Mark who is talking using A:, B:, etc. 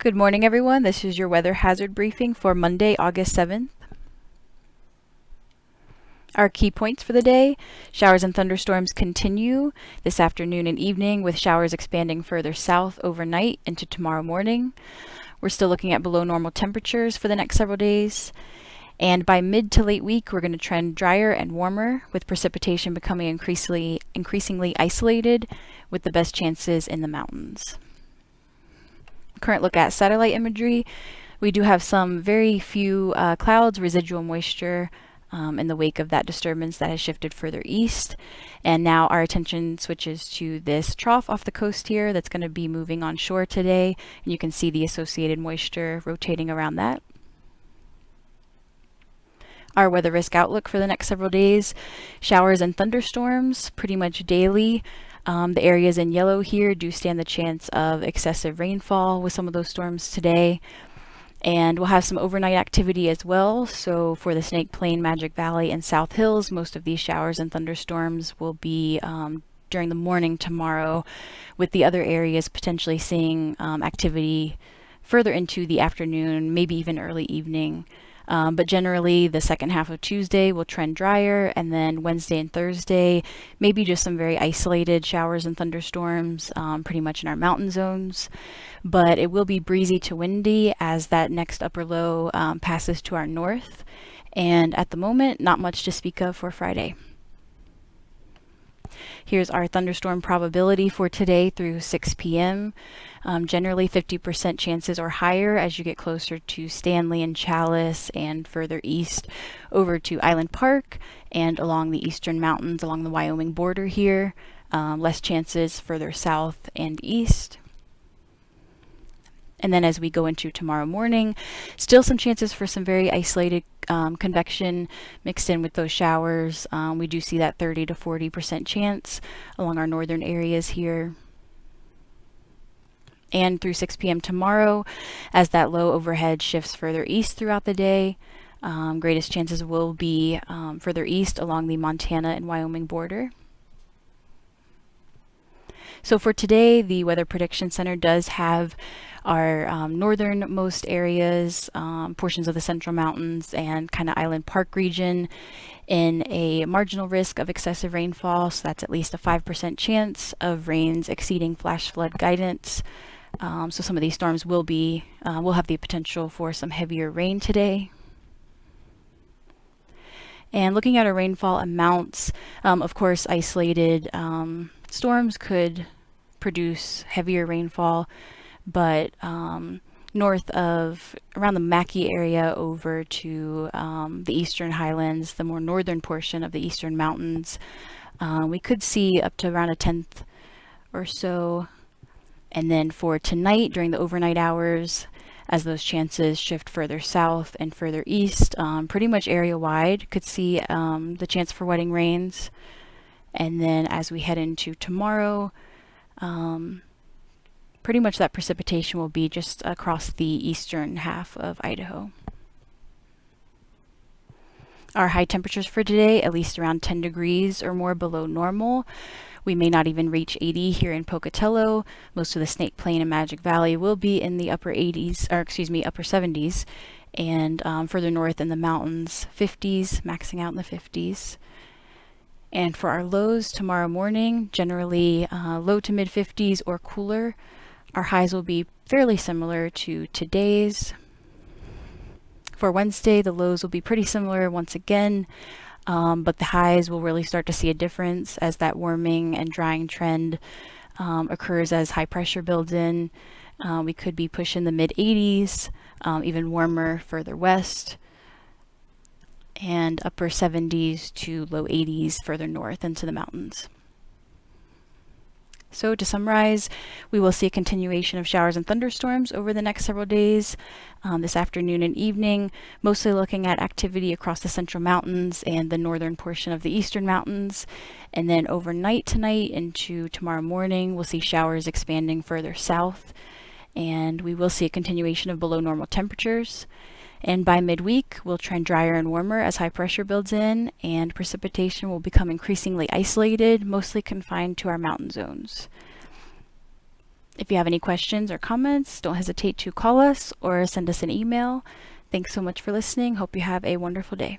A: Good morning, everyone. This is your weather hazard briefing for Monday, August 7th. Our key points for the day: showers and thunderstorms continue this afternoon and evening, with showers expanding further south overnight into tomorrow morning. We're still looking at below normal temperatures for the next several days. And by mid to late week, we're going to trend drier and warmer, with precipitation becoming increasingly isolated, with the best chances in the mountains. Current look at satellite imagery. We do have some very few clouds, residual moisture in the wake of that disturbance that has shifted further east. And now our attention switches to this trough off the coast here that's going to be moving on shore today. And you can see the associated moisture rotating around that. Our weather risk outlook for the next several days: showers and thunderstorms pretty much daily. The areas in yellow here do stand the chance of excessive rainfall with some of those storms today. And we'll have some overnight activity as well. So for the Snake Plain, Magic Valley, and South Hills, most of these showers and thunderstorms will be during the morning tomorrow, with the other areas potentially seeing activity further into the afternoon, maybe even early evening. But generally, the second half of Tuesday will trend drier, and then Wednesday and Thursday, maybe just some very isolated showers and thunderstorms, pretty much in our mountain zones. But it will be breezy to windy as that next upper low passes to our north. And at the moment, not much to speak of for Friday. Here's our thunderstorm probability for today through 6 p.m. Generally 50% chances or higher as you get closer to Stanley and Chalice and further east over to Island Park and along the eastern mountains along the Wyoming border here. Less chances further south and east. And then as we go into tomorrow morning, still some chances for some very isolated convection mixed in with those showers. We do see that 30 to 40% chance along our northern areas here. And through 6 p.m. tomorrow, as that low overhead shifts further east throughout the day, greatest chances will be further east along the Montana and Wyoming border. So for today, the Weather Prediction Center does have our northernmost areas, portions of the Central Mountains and kind of Island Park region in a marginal risk of excessive rainfall. So that's at least a 5% chance of rains exceeding flash flood guidance. So some of these storms will have the potential for some heavier rain today. And looking at our rainfall amounts, of course, isolated storms could produce heavier rainfall, but north of around the Mackay area over to the eastern highlands, the more northern portion of the eastern mountains, we could see up to around a tenth or so. And then for tonight, during the overnight hours, as those chances shift further south and further east, pretty much area wide, could see the chance for wetting rains. And then as we head into tomorrow, pretty much that precipitation will be just across the eastern half of Idaho. Our high temperatures for today, at least around 10 degrees or more below normal. We may not even reach 80 here in Pocatello. Most of the Snake Plain and Magic Valley will be in the upper 70s. And further north in the mountains, 50s, maxing out in the 50s. And for our lows tomorrow morning, generally low to mid 50s or cooler. Our highs will be fairly similar to today's. For Wednesday, the lows will be pretty similar once again, but the highs will really start to see a difference as that warming and drying trend occurs as high pressure builds in. We could be pushing the mid 80s, even warmer further west, and upper 70s to low 80s further north into the mountains. So to summarize, we will see a continuation of showers and thunderstorms over the next several days, this afternoon and evening, mostly looking at activity across the Central Mountains and the northern portion of the Eastern Mountains. And then overnight tonight into tomorrow morning, we'll see showers expanding further south, and we will see a continuation of below normal temperatures. And by midweek, we'll trend drier and warmer as high pressure builds in, and precipitation will become increasingly isolated, mostly confined to our mountain zones. If you have any questions or comments, don't hesitate to call us or send us an email. Thanks so much for listening. Hope you have a wonderful day.